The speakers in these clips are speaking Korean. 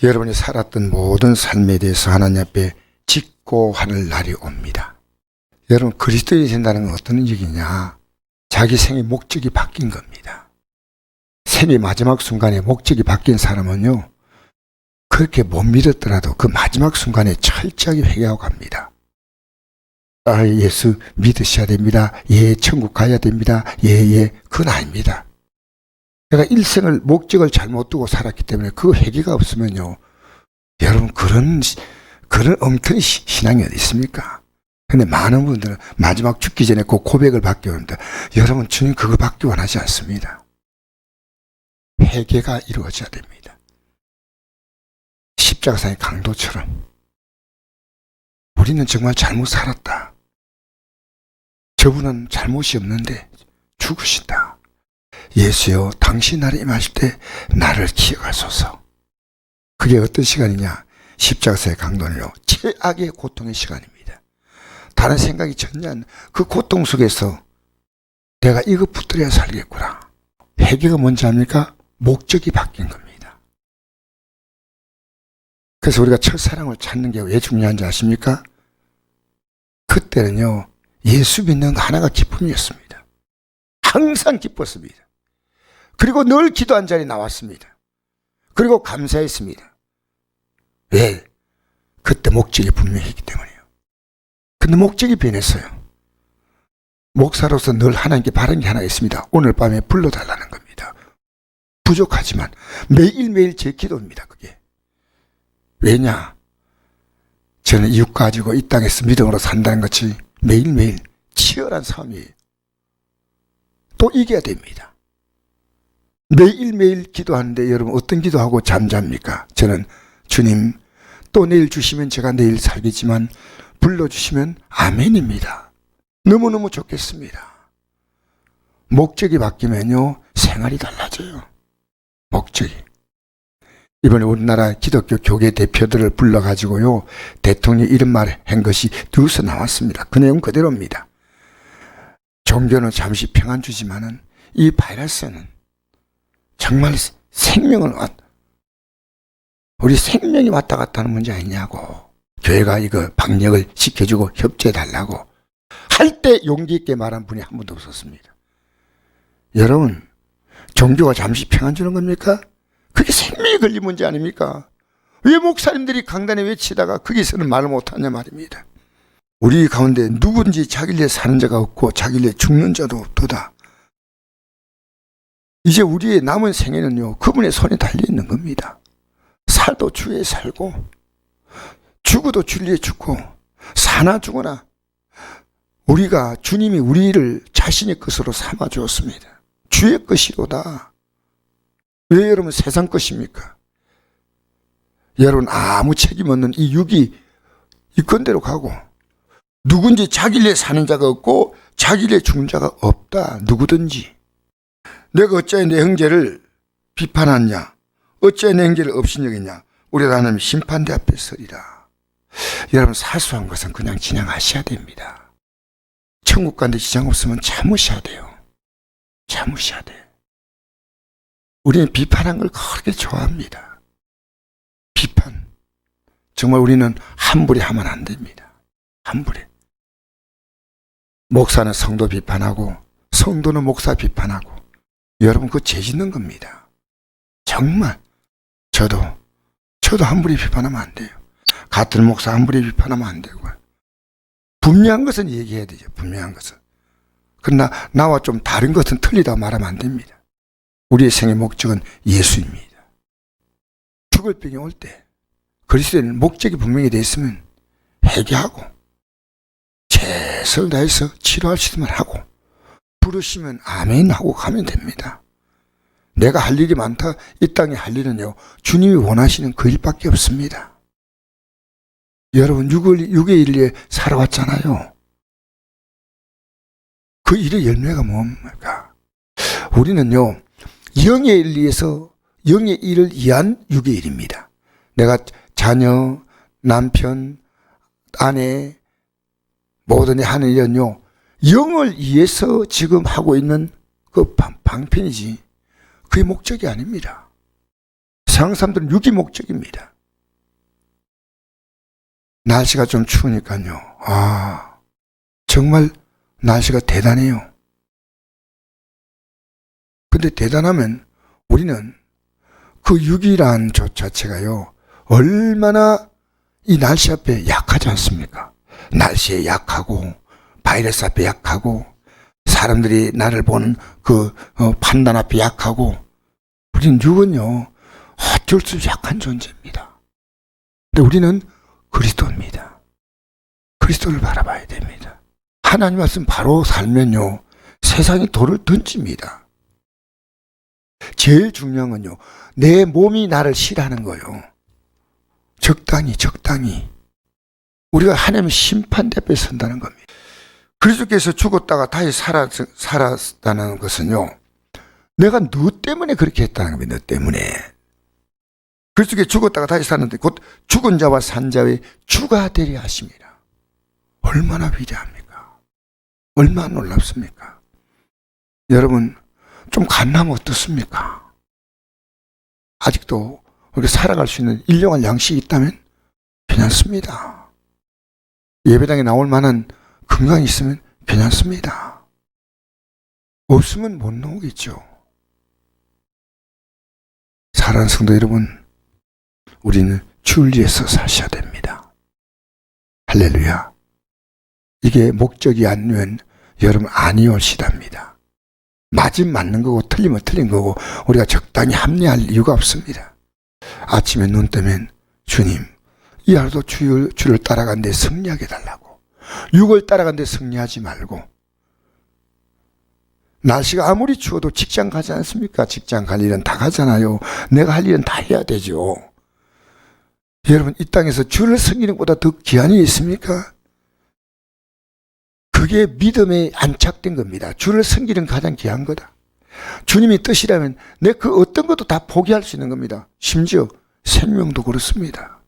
여러분이 살았던 모든 삶에 대해서 하나님 앞에 직고하는 날이 옵니다. 여러분, 그리스도인이 된다는 건 어떤 얘기냐? 자기 생의 목적이 바뀐 겁니다. 생의 마지막 순간에 목적이 바뀐 사람은요, 그렇게 못 믿었더라도 그 마지막 순간에 철저하게 회개하고 갑니다. 아, 예수 믿으셔야 됩니다. 예, 천국 가야 됩니다. 예, 그건 아닙니다. 내가 일생을 목적을 잘못 두고 살았기 때문에 그 회개가 없으면요, 여러분, 그런 엉터리 신앙이 어디 있습니까? 근데 많은 분들은 마지막 죽기 전에 그 고백을 받기 원합니다. 여러분, 주님 그거 받기 원하지 않습니다. 회개가 이루어져야 됩니다. 십자가상의 강도처럼 우리는 정말 잘못 살았다. 저분은 잘못이 없는데 죽으신다. 예수여, 당신 나라에 임하실 때 나를 기억하소서. 그게 어떤 시간이냐? 십자가상의 강도는요, 최악의 고통의 시간입니다. 다른 생각이 전혀 안, 그 고통 속에서 내가 이거 붙들어야 살겠구나. 회개가 뭔지 압니까? 목적이 바뀐 겁니다. 그래서 우리가 첫사랑을 찾는 게 왜 중요한지 아십니까? 그때는요, 예수 믿는 거 하나가 기쁨이었습니다. 항상 기뻤습니다. 그리고 늘 기도한 자리에 나왔습니다. 그리고 감사했습니다. 왜? 그때 목적이 분명했기 때문이에요. 근데 목적이 변했어요. 목사로서 늘 하나님께 바른 게 하나 있습니다. 오늘 밤에 불러달라는 겁니다. 부족하지만 매일매일 제 기도입니다. 그게. 왜냐? 저는 이웃 가지고 이 땅에서 믿음으로 산다는 것이 매일매일 치열한 싸움이에요. 또 이겨야 됩니다. 매일매일 기도하는데 여러분, 어떤 기도하고 잠잡니까? 저는 주님, 또 내일 주시면 제가 내일 살겠지만 불러주시면 아멘입니다. 너무너무 좋겠습니다. 목적이 바뀌면요, 생활이 달라져요. 목적이. 이번에 우리나라 기독교 교계 대표들을 불러가지고요, 대통령이 이런 말을 한 것이 뉴스 나왔습니다. 그 내용 그대로입니다. 종교는 잠시 평안 주지만은 이 바이러스는 정말 생명을, 우리 생명이 왔다 갔다 하는 문제 아니냐고. 교회가 이거 방역을 시켜주고 협조해달라고 할 때 용기 있게 말한 분이 한 분도 없었습니다. 여러분, 종교가 잠시 평안 주는 겁니까? 그게 생명이 걸린 문제 아닙니까? 왜 목사님들이 강단에 외치다가 거기서는 말을 못하냐 말입니다. 우리 가운데 누군지 자기를 사는 자가 없고 자기를 죽는 자도 없도다. 이제 우리의 남은 생애는요, 그분의 손에 달려있는 겁니다. 살도 주에 살고 죽어도 주에 죽고, 사나 죽으나 우리가, 주님이 우리를 자신의 것으로 삼아 주었습니다. 주의 것이로다. 왜 여러분 세상 것입니까? 여러분, 아무 책임 없는 이 육이 이건대로 가고, 누군지 자기를 사는 자가 없고 자기를 죽는 자가 없다. 누구든지. 내가 어찌하여 내 형제를 비판하냐? 어찌하여 내 형제를 업신여기냐? 우리 하나님 심판대 앞에 서리라. 여러분, 사소한 것은 그냥 지나가셔야 됩니다. 천국 가는데 지장 없으면 참으셔야 돼요. 참으셔야 돼요. 우리는 비판한 걸 그렇게 좋아합니다. 비판. 정말 우리는 함부로 하면 안 됩니다. 함부로. 목사는 성도 비판하고 성도는 목사 비판하고, 여러분, 그거 죄 짓는 겁니다. 정말. 저도 함부로 비판하면 안 돼요. 같은 목사 함부로 비판하면 안 되고요. 분명한 것은 얘기해야 되죠. 분명한 것은. 그러나 나와 좀 다른 것은 틀리다고 말하면 안 됩니다. 우리의 생의 목적은 예수입니다. 죽을 병이 올 때 그리스도인 목적이 분명히 되어 있으면 회개하고 최선을 다해서 치료할 수 있으면 하고, 부르시면 아멘 하고 가면 됩니다. 내가 할 일이 많다. 이 땅에 할 일은요, 주님이 원하시는 그 일밖에 없습니다. 여러분, 6의 1에 살아왔잖아요. 그 일의 열매가 뭡니까? 우리는요, 0의 1에서 0의 1을 이한 6의 1입니다. 내가 자녀, 남편, 아내, 모든 하는 일은요, 0을 위해서 지금 하고 있는 그 방편이지 그게 목적이 아닙니다. 세상 사람들은 육이 목적입니다. 날씨가 좀 추우니까요. 정말 날씨가 대단해요. 근데 대단하면 우리는 그 육이란 조 자체가요, 얼마나 이 날씨 앞에 약하지 않습니까? 날씨에 약하고, 바이러스 앞에 약하고, 사람들이 나를 보는 그 판단 앞에 약하고, 우리는 육은요, 어쩔 수 없이 약한 존재입니다. 근데 우리는 그리스도입니다. 그리스도를 바라봐야 됩니다. 하나님 말씀 바로 살면요, 세상이 돌을 던집니다. 제일 중요한 건요, 내 몸이 나를 싫어하는 거예요. 적당히. 우리가 하나님의 심판대 앞에 선다는 겁니다. 그리스도께서 죽었다가 다시 살았다는 것은요, 내가 너 때문에 그렇게 했다는 겁니다. 너 때문에. 그리스도께서 죽었다가 다시 살았는데 곧 죽은 자와 산 자의 주가 되려 하십니다. 얼마나 위대합니까? 얼마나 놀랍습니까? 여러분, 좀 간나면 어떻습니까? 아직도 우리가 살아갈 수 있는 일용할 양식이 있다면 괜찮습니다. 예배당에 나올 만한 건강이 있으면 괜찮습니다. 없으면 못 나오겠죠. 사랑하는 성도 여러분, 우리는 주를 위해서 사셔야 됩니다. 할렐루야. 이게 목적이 아니면 여러분 아니 올시답니다. 맞으면 맞는 거고 틀리면 틀린 거고 우리가 적당히 합리할 이유가 없습니다. 아침에 눈 뜨면 주님, 이 하루도 주를 따라간 데 승리하게 달라고. 육을 따라간 데 승리하지 말고. 날씨가 아무리 추워도 직장 가지 않습니까? 직장 갈 일은 다 가잖아요. 내가 할 일은 다 해야 되죠. 여러분, 이 땅에서 주를 섬기는 것보다 더 귀한 일이 있습니까? 그게 믿음에 안착된 겁니다. 주를 섬기는 가장 귀한 거다. 주님이 뜻이라면 내 그 어떤 것도 다 포기할 수 있는 겁니다. 심지어 생명도 그렇습니다.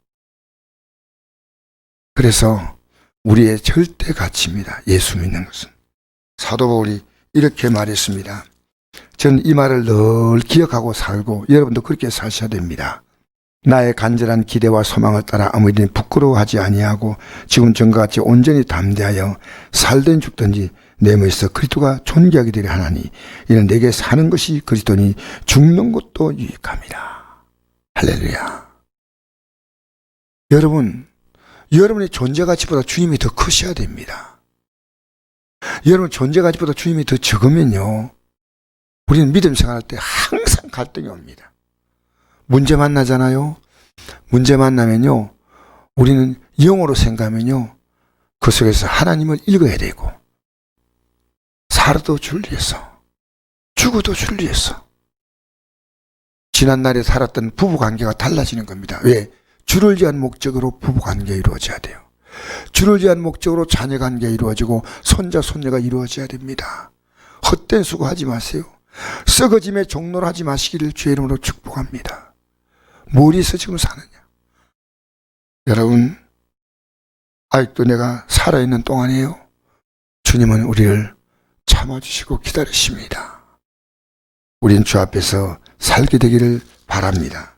그래서 우리의 절대 가치입니다. 예수 믿는 것은. 사도 바울이 이렇게 말했습니다. 저는 이 말을 늘 기억하고 살고 여러분도 그렇게 사셔야 됩니다. 나의 간절한 기대와 소망을 따라 아무 일이 부끄러워하지 아니하고 지금 전과 같이 온전히 담대하여 살든 죽든지 내 몸에서 그리스도가 존귀하게 되려 하나니 이는 내게 사는 것이 그리스도니 죽는 것도 유익함이라. 할렐루야. 여러분, 여러분의 존재 가치보다 주님이 더 크셔야 됩니다. 여러분 존재 가치보다 주님이 더 적으면요, 우리는 믿음 생활할 때 항상 갈등이 옵니다. 문제 만나잖아요. 문제 만나면요, 우리는 영어로 생각하면요, 그 속에서 하나님을 읽어야 되고, 살아도 주를 위해서, 죽어도 주를 위해서. 지난날에 살았던 부부관계가 달라지는 겁니다. 왜? 주를 위한 목적으로 부부관계가 이루어져야 돼요. 주를 위한 목적으로 자녀관계가 이루어지고 손자 손녀가 이루어져야 됩니다. 헛된 수고하지 마세요. 썩어짐의 종로를 하지 마시기를 주의 이름으로 축복합니다. 머리에서 지금 사느냐? 여러분, 아직도 내가 살아있는 동안이에요. 주님은 우리를 참아주시고 기다리십니다. 우린 주 앞에서 살게 되기를 바랍니다.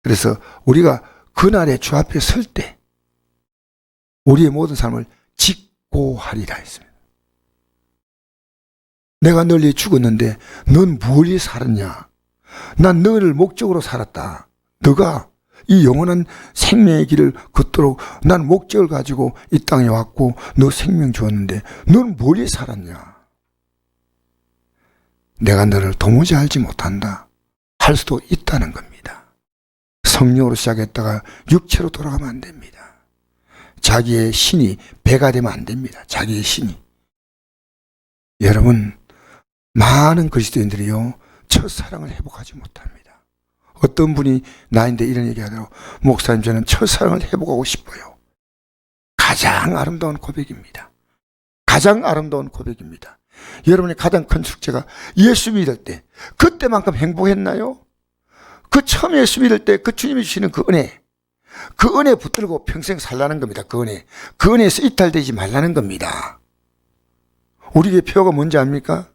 그래서 우리가 그날에 주 앞에 설 때 우리의 모든 삶을 직고하리라 했습니다. 내가 널리 죽었는데 넌 무엇이 살았냐? 난 너를 목적으로 살았다. 너가 이 영원한 생명의 길을 걷도록 난 목적을 가지고 이 땅에 왔고 너 생명 주었는데 넌 무엇이 살았냐? 내가 너를 도무지 알지 못한다. 할 수도 있다는 겁니다. 성령으로 시작했다가 육체로 돌아가면 안 됩니다. 자기의 신이 배가 되면 안 됩니다. 자기의 신이. 여러분, 많은 그리스도인들이요, 첫사랑을 회복하지 못합니다. 어떤 분이 나인데 이런 얘기 하더라고. 목사님, 저는 첫사랑을 회복하고 싶어요. 가장 아름다운 고백입니다. 가장 아름다운 고백입니다. 여러분의 가장 큰 숙제가 예수 믿을 때, 그때만큼 행복했나요? 그 처음 예수 믿을 때 그 주님이 주시는 그 은혜, 그 은혜 붙들고 평생 살라는 겁니다. 그 은혜에서 이탈되지 말라는 겁니다. 우리의 표가 뭔지 압니까?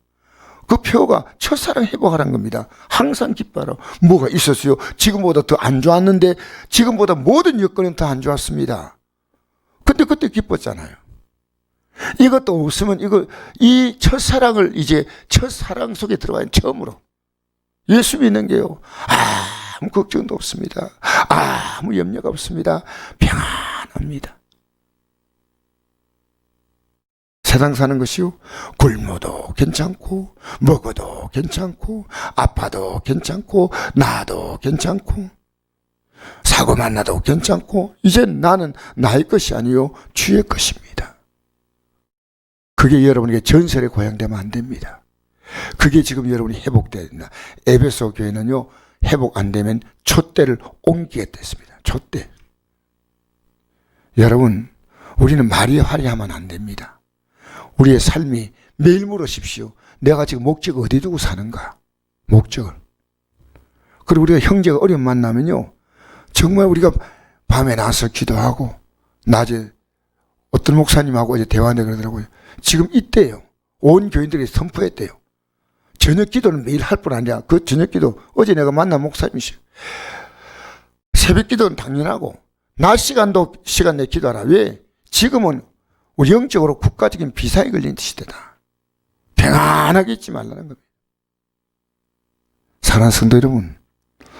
그 표가 첫사랑 회복하라는 겁니다. 항상 기뻐하라. 뭐가 있었어요? 지금보다 더 안 좋았는데 지금보다 모든 여건은 더 안 좋았습니다. 근데 그때 기뻤잖아요. 이것도 없으면 이 첫사랑을 이제 첫사랑 속에 들어가는 처음으로 예수 믿는 게요. 아무 걱정도 없습니다. 아무 염려가 없습니다. 평안합니다. 세상 사는 것이요. 굶어도 괜찮고 먹어도 괜찮고 아파도 괜찮고 나도 괜찮고 사고 만나도 괜찮고 이제 나는 나의 것이 아니요 주의 것입니다. 그게 여러분에게 전설의 고향 되면 안 됩니다. 그게 지금 여러분이 회복돼야 된다. 에베소 교회는요 회복 안 되면 촛대를 옮기겠다 했습니다. 촛대. 여러분 우리는 말이 화려하면 안 됩니다. 우리의 삶이 매일 물으십시오. 내가 지금 목적을 어디 두고 사는가? 목적을. 그리고 우리가 형제가 어려움 만나면요 정말 우리가 밤에 나와서 기도하고 낮에 어떤 목사님하고 어제 대화하는데 그러더라고요. 지금 이때요. 온 교인들이 선포했대요. 저녁 기도는 매일 할 뿐 아니라 그 저녁 기도 어제 내가 만난 목사님이시요. 새벽 기도는 당연하고 낮 시간도 시간 내 기도하라. 왜? 지금은 우리 영적으로 국가적인 비상이 걸린 시대다. 평안하게 있지 말라는 겁니다. 사랑하는 성도 여러분,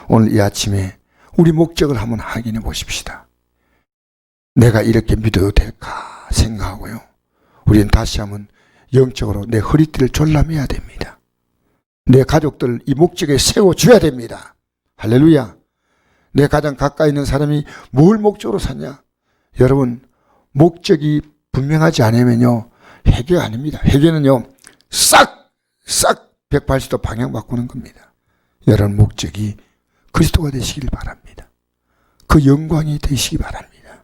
오늘 이 아침에 우리 목적을 한번 확인해 보십시다. 내가 이렇게 믿어도 될까 생각하고요. 우리는 다시 한번 영적으로 내 허리띠를 졸라매야 됩니다. 내 가족들을 이 목적에 세워줘야 됩니다. 할렐루야. 내 가장 가까이 있는 사람이 뭘 목적으로 사냐? 여러분, 목적이 분명하지 않으면요 회개 아닙니다. 회개는요 싹 180도 방향 바꾸는 겁니다. 여러분 목적이 그리스도가 되시길 바랍니다. 그 영광이 되시기 바랍니다.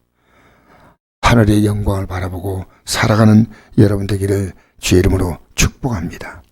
하늘의 영광을 바라보고 살아가는 여러분 되기를 주의 이름으로 축복합니다.